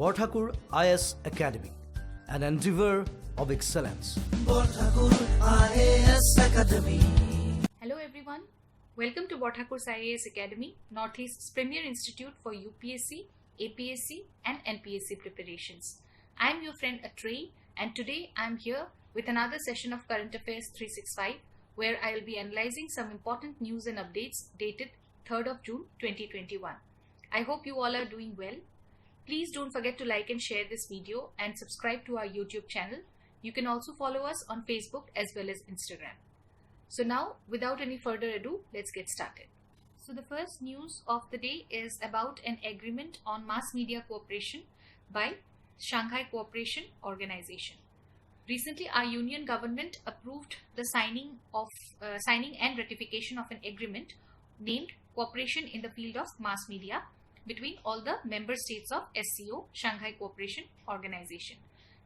Borthakur IAS Academy, an endeavor of excellence. Borthakur IAS Academy. Hello everyone, welcome to Borthakur IAS Academy, Northeast's premier institute for UPSC, APSC and NPSC preparations. I am your friend Atreyi, and today I am here with another session of Current Affairs 365 where I will be analyzing some important news and updates dated 3rd of June 2021. I hope you all are doing well. Please don't forget to like and share this video and subscribe to our YouTube channel. You can also follow us on Facebook as well as Instagram. So now, without any further ado, let's get started. So the first news of the day is about an agreement on mass media cooperation by Shanghai Cooperation Organization. Recently, our union government approved the signing and ratification of an agreement named Cooperation in the Field of Mass Media between all the member states of SCO, Shanghai Cooperation Organization.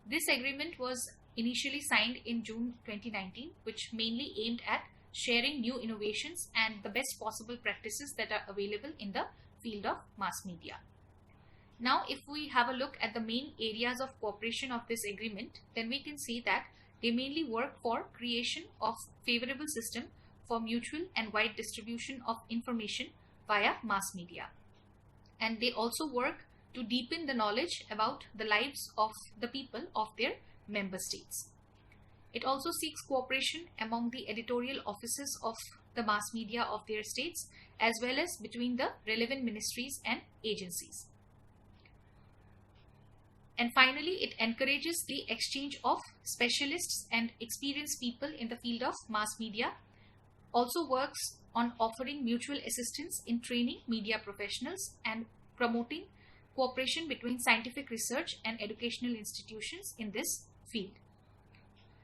This agreement was initially signed in June 2019, which mainly aimed at sharing new innovations and the best possible practices that are available in the field of mass media. Now, if we have a look at the main areas of cooperation of this agreement, then we can see that they mainly work for creation of favorable system for mutual and wide distribution of information via mass media. And they also work to deepen the knowledge about the lives of the people of their member states. It also seeks cooperation among the editorial offices of the mass media of their states as well as between the relevant ministries and agencies. And finally, it encourages the exchange of specialists and experienced people in the field of mass media, also works on offering mutual assistance in training media professionals and promoting cooperation between scientific research and educational institutions in this field.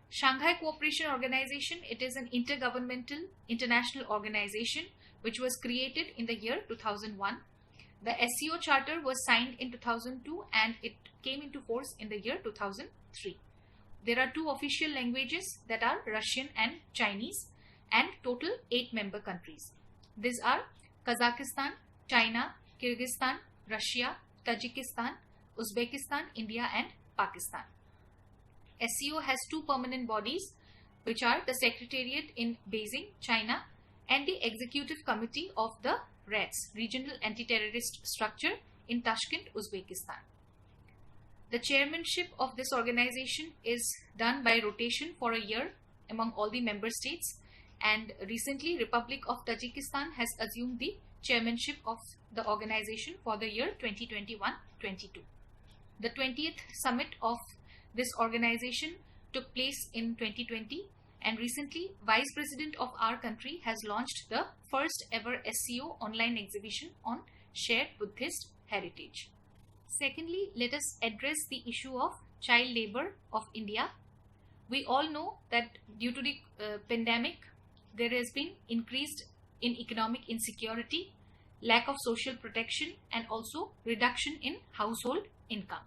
Shanghai Cooperation Organization, it is an intergovernmental international organization which was created in the year 2001. The SCO Charter was signed in 2002 and it came into force in the year 2003. There are two official languages that are Russian and Chinese and total 8 member countries. These are Kazakhstan, China, Kyrgyzstan, Russia, Tajikistan, Uzbekistan, India and Pakistan. SCO has 2 permanent bodies which are the Secretariat in Beijing, China and the Executive Committee of the RATS, Regional Anti-Terrorist Structure in Tashkent, Uzbekistan. The chairmanship of this organization is done by rotation for a year among all the member states, and recently Republic of Tajikistan has assumed the chairmanship of the organization for the year 2021-22. The 20th summit of this organization took place in 2020, and recently Vice President of our country has launched the first ever SCO online exhibition on shared Buddhist heritage. Secondly, let us address the issue of child labor of India. We all know that due to the pandemic, there has been increased in economic insecurity, lack of social protection and also reduction in household income.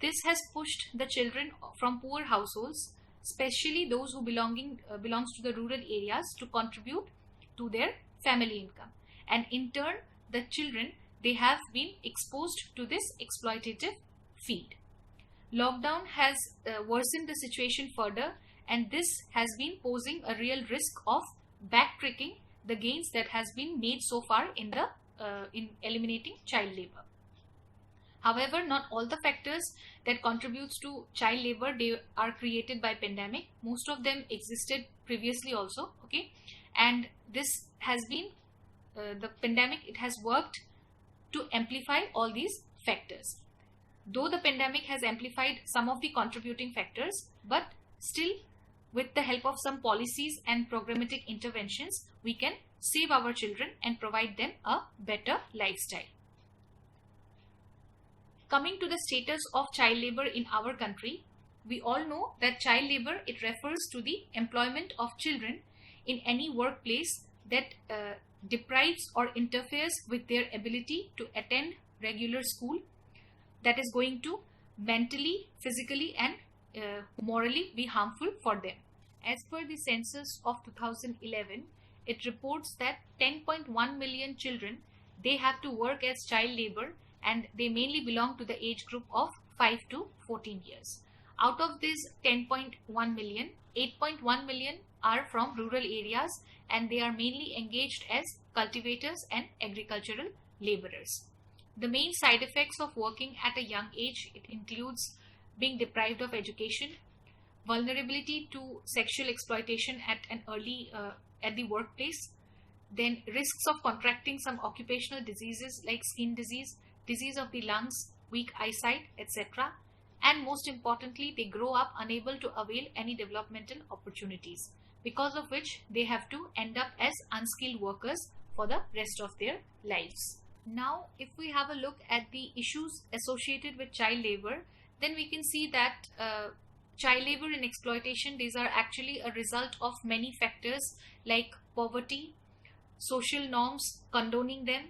This has pushed the children from poor households, especially those who belongs to the rural areas, to contribute to their family income, and in turn the children, they have been exposed to this exploitative field. Lockdown has worsened the situation further, and this has been posing a real risk of backtracking the gains that has been made so far in eliminating child labor. However, not all the factors that contributes to child labor, they are created by pandemic. Most of them existed previously also, okay, and this has been the pandemic, it has worked to amplify all these factors. Though the pandemic has amplified some of the contributing factors, but still with the help of some policies and programmatic interventions, we can save our children and provide them a better lifestyle. Coming to the status of child labor in our country, we all know that child labor, it refers to the employment of children in any workplace that deprives or interferes with their ability to attend regular school, that is going to mentally, physically and morally be harmful for them. As per the census of 2011, it reports that 10.1 million children, they have to work as child labor and they mainly belong to the age group of 5 to 14 years. Out of this 10.1 million, 8.1 million are from rural areas, and they are mainly engaged as cultivators and agricultural laborers. The main side effects of working at a young age, it includes being deprived of education, vulnerability to sexual exploitation at an early at the workplace, then risks of contracting some occupational diseases like skin disease, disease of the lungs, weak eyesight, etc. And most importantly, they grow up unable to avail any developmental opportunities, because of which they have to end up as unskilled workers for the rest of their lives. Now, if we have a look at the issues associated with child labor, then we can see that child labor and exploitation, these are actually a result of many factors like poverty, social norms condoning them,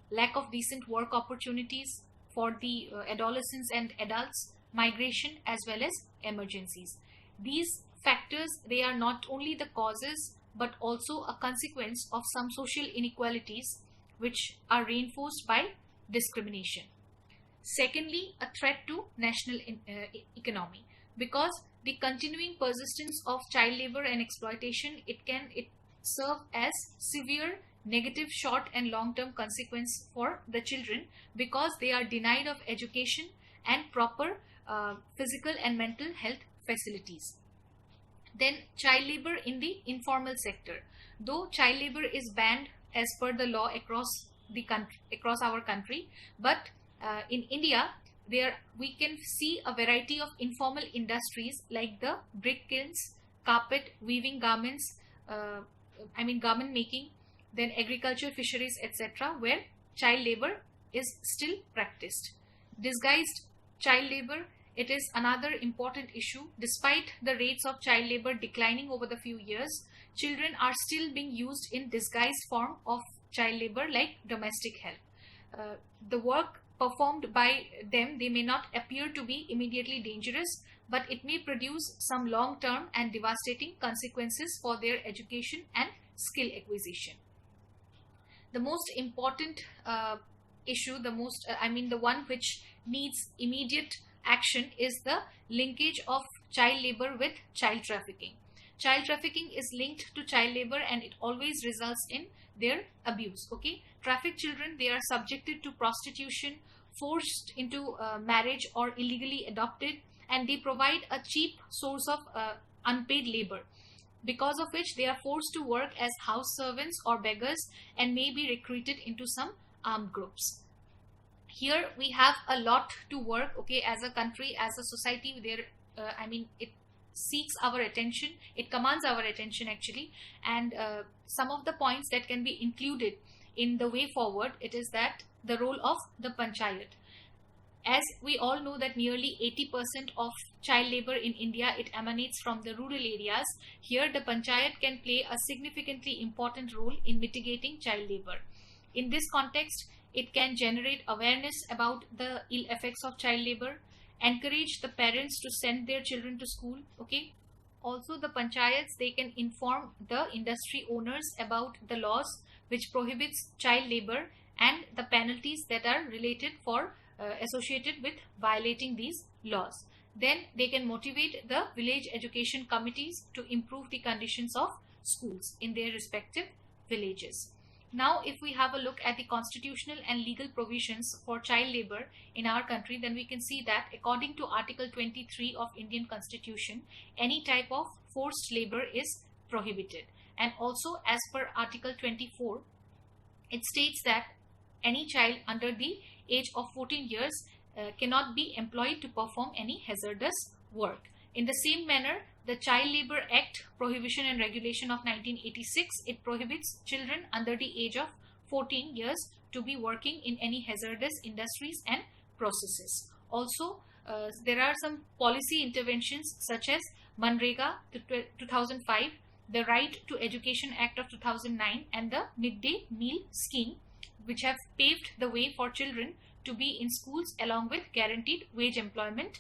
lack of decent work opportunities for the adolescents and adults, migration, as well as emergencies. These factors, they are not only the causes but also a consequence of some social inequalities which are reinforced by discrimination. Secondly, a threat to national economy, because the continuing persistence of child labor and exploitation, it serve as severe negative short and long-term consequence for the children, because they are denied of education and proper physical and mental health facilities. Then child labor in the informal sector. Though child labor is banned as per the law across the country, across our country, but in India, there we can see a variety of informal industries like the brick kilns, carpet weaving, garments, garment making, then agriculture, fisheries, etc., where child labor is still practiced. Disguised child labor, it is another important issue. Despite the rates of child labor declining over the few years, children are still being used in disguised form of child labor like domestic help. The work performed by them, they may not appear to be immediately dangerous, but it may produce some long-term and devastating consequences for their education and skill acquisition. The most important issue, the one which needs immediate action, is the linkage of child labor with child trafficking. Child trafficking is linked to child labor and it always results in their abuse. Okay, trafficked children, they are subjected to prostitution, forced into marriage, or illegally adopted, and they provide a cheap source of unpaid labor, because of which they are forced to work as house servants or beggars and may be recruited into some armed groups. Here we have a lot to work, okay, as a country, as a society. It seeks our attention, it commands our attention actually, and some of the points that can be included in the way forward, it is that the role of the panchayat. As we all know that nearly 80% of child labor in India, it emanates from the rural areas. Here the panchayat can play a significantly important role in mitigating child labor. In this context, it can generate awareness about the ill effects of child labor, encourage the parents to send their children to school. Okay. Also, the panchayats, they can inform the industry owners about the laws which prohibits child labor and the penalties that are related for associated with violating these laws. Then they can motivate the village education committees to improve the conditions of schools in their respective villages. Now, if we have a look at the constitutional and legal provisions for child labor in our country, then we can see that according to Article 23 of Indian Constitution, any type of forced labor is prohibited. And also as per Article 24, it states that any child under the age of 14 years cannot be employed to perform any hazardous work. In the same manner, the Child Labor Act Prohibition and Regulation of 1986, it prohibits children under the age of 14 years to be working in any hazardous industries and processes. Also, there are some policy interventions such as Manrega 2005, the Right to Education Act of 2009, and the Midday Meal Scheme, which have paved the way for children to be in schools along with guaranteed wage employment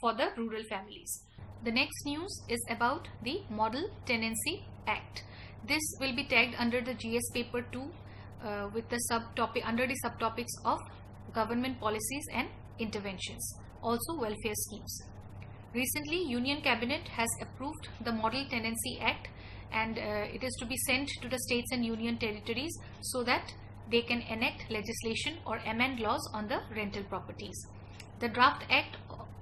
for the rural families. The next news is about the Model Tenancy Act. This will be tagged under the GS paper 2 with the subtopic under the subtopics of government policies and interventions, also welfare schemes. Recently, Union Cabinet has approved the Model Tenancy Act, and it is to be sent to the states and union territories so that they can enact legislation or amend laws on the rental properties. The draft act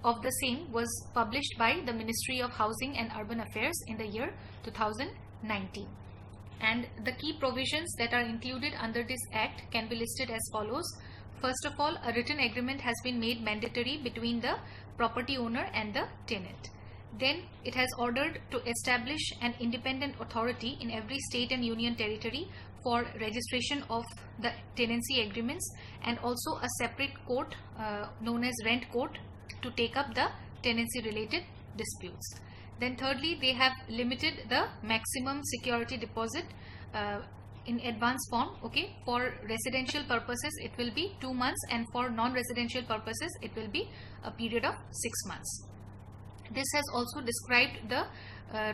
of the same was published by the Ministry of Housing and Urban Affairs in the year 2019. And the key provisions that are included under this act can be listed as follows. First of all, a written agreement has been made mandatory between the property owner and the tenant. Then it has ordered to establish an independent authority in every state and union territory for registration of the tenancy agreements, and also a separate court known as rent court to take up the tenancy related disputes. Then thirdly, they have limited the maximum security deposit in advance form. Okay, for residential purposes it will be 2 months, and for non-residential purposes it will be a period of 6 months. This has also described the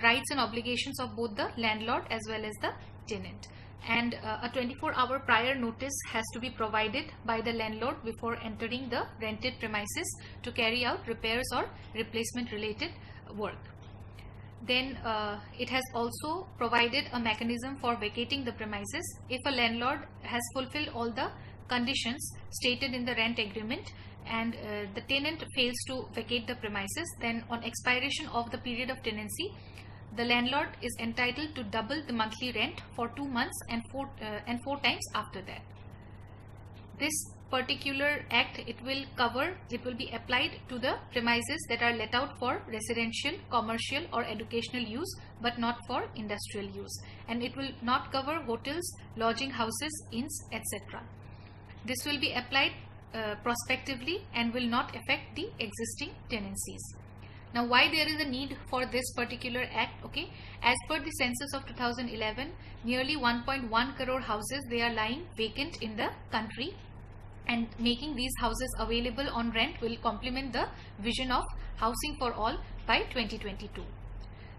rights and obligations of both the landlord as well as the tenant. And a 24-hour prior notice has to be provided by the landlord before entering the rented premises to carry out repairs or replacement related work. Then it has also provided a mechanism for vacating the premises if a landlord has fulfilled all the conditions stated in the rent agreement and the tenant fails to vacate the premises. Then on expiration of the period of tenancy, the landlord is entitled to double the monthly rent for 2 months and four times after that. This particular act, it will be applied to the premises that are let out for residential, commercial or educational use, but not for industrial use, and it will not cover hotels, lodging houses, inns, etc. This will be applied prospectively and will not affect the existing tenancies. Now, why there is a need for this particular act? Okay, as per the census of 2011, nearly 1.1 crore houses, they are lying vacant in the country, and making these houses available on rent will complement the vision of housing for all by 2022.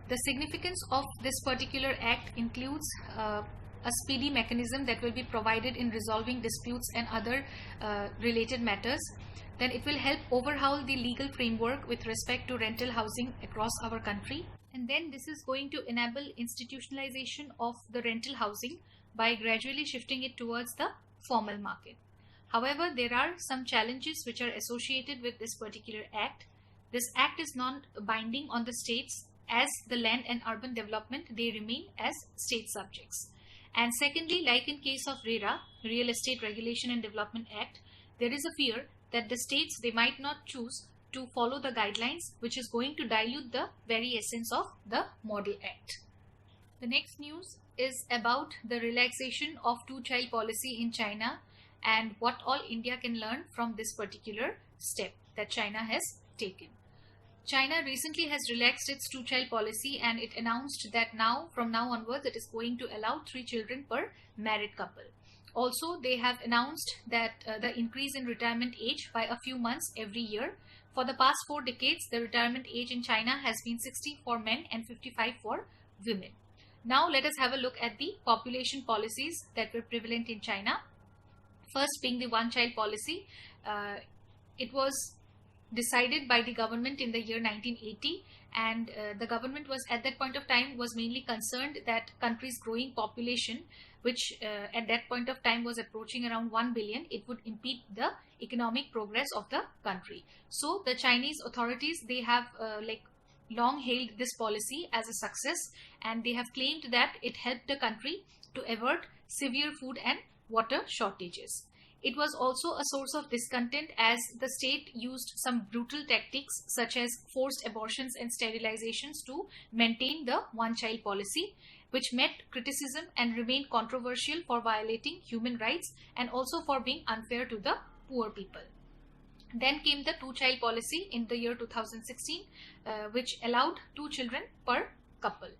The significance of this particular act includes a speedy mechanism that will be provided in resolving disputes and other related matters. Then it will help overhaul the legal framework with respect to rental housing across our country. And then this is going to enable institutionalization of the rental housing by gradually shifting it towards the formal market. However, there are some challenges which are associated with this particular act. This act is non-binding on the states, as the land and urban development, they remain as state subjects. And secondly, like in case of RERA, Real Estate Regulation and Development Act, there is a fear that the states, they might not choose to follow the guidelines, which is going to dilute the very essence of the Model Act. The next news is about the relaxation of two-child policy in China and what all India can learn from this particular step that China has taken. China recently has relaxed its two-child policy, and it announced that from now onwards, it is going to allow 3 children per married couple. Also, they have announced that the increase in retirement age by a few months every year. For the past 4 decades, the retirement age in China has been 60 for men and 55 for women. Now, let us have a look at the population policies that were prevalent in China. First being the one-child policy. It was decided by the government in the year 1980, and the government was at that point of time was mainly concerned that country's growing population, which at that point of time was approaching around 1 billion, it would impede the economic progress of the country. So the Chinese authorities, they have long hailed this policy as a success, and they have claimed that it helped the country to avert severe food and water shortages. It was also a source of discontent as the state used some brutal tactics such as forced abortions and sterilizations to maintain the one-child policy, which met criticism and remained controversial for violating human rights and also for being unfair to the poor people. Then came the two-child policy in the year 2016, which allowed 2 children per couple.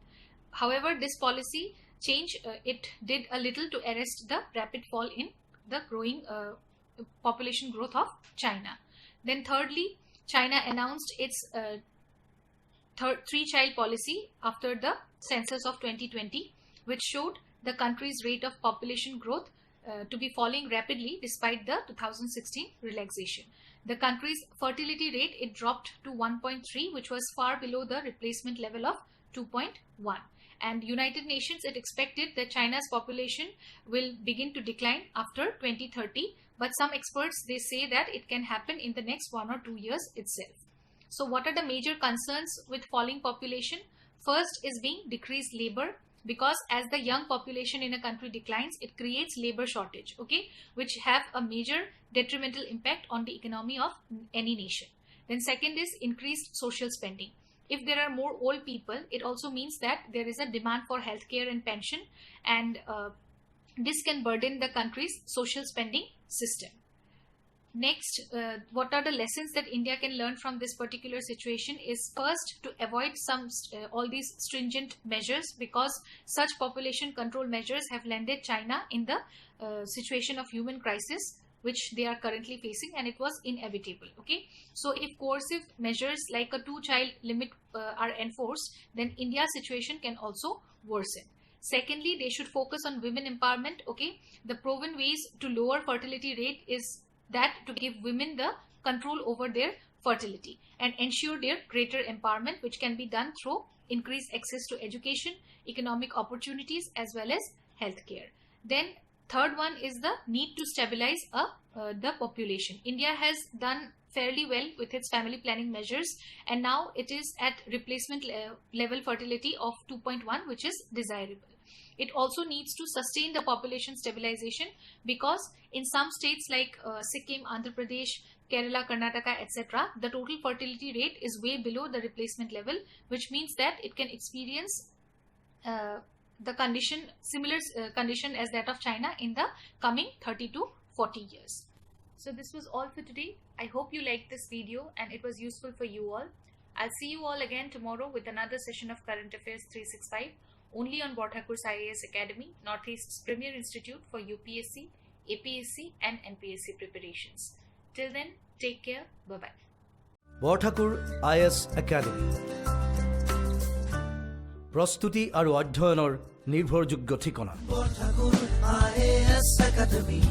However, this policy change, it did a little to arrest the rapid fall in the growing population growth of China. Then thirdly, China announced its 3-child policy after the census of 2020, which showed the country's rate of population growth to be falling rapidly despite the 2016 relaxation. The country's fertility rate, it dropped to 1.3, which was far below the replacement level of 2.1. And United Nations, it expected that China's population will begin to decline after 2030. But some experts, they say that it can happen in the next 1 or 2 years itself. So what are the major concerns with falling population? First is being decreased labor, because as the young population in a country declines, it creates labor shortage, okay, which have a major detrimental impact on the economy of any nation. Then second is increased social spending. If there are more old people, it also means that there is a demand for healthcare and pension, and this can burden the country's social spending system. Next, what are the lessons that India can learn from this particular situation is first to avoid all these stringent measures, because such population control measures have landed China in the situation of human crisis which they are currently facing, and it was inevitable. Okay, so if coercive measures like a 2-child limit are enforced, then India's situation can also worsen. Secondly, they should focus on women empowerment. Okay, the proven ways to lower fertility rate is that to give women the control over their fertility and ensure their greater empowerment, which can be done through increased access to education, economic opportunities, as well as healthcare. Then third one is the need to stabilize the population. India has done fairly well with its family planning measures, and now it is at replacement level fertility of 2.1, which is desirable. It also needs to sustain the population stabilization, because in some states like Sikkim, Andhra Pradesh, Kerala, Karnataka, etc., the total fertility rate is way below the replacement level, which means that it can experience the condition, similar condition as that of China in the coming 30 to 40 years. So this was all for today. I hope you liked this video and it was useful for you all. I'll see you all again tomorrow with another session of Current Affairs 365, only on Borthakur's IAS Academy, Northeast's premier institute for UPSC, APSC and NPSC preparations. Till then, take care. Bye-bye. Borthakur IAS academy প্ৰস্তুতি আৰু অধ্যয়নৰ নিৰ্ভৰযোগ্য ঠিকনা Borthakur IAS Academy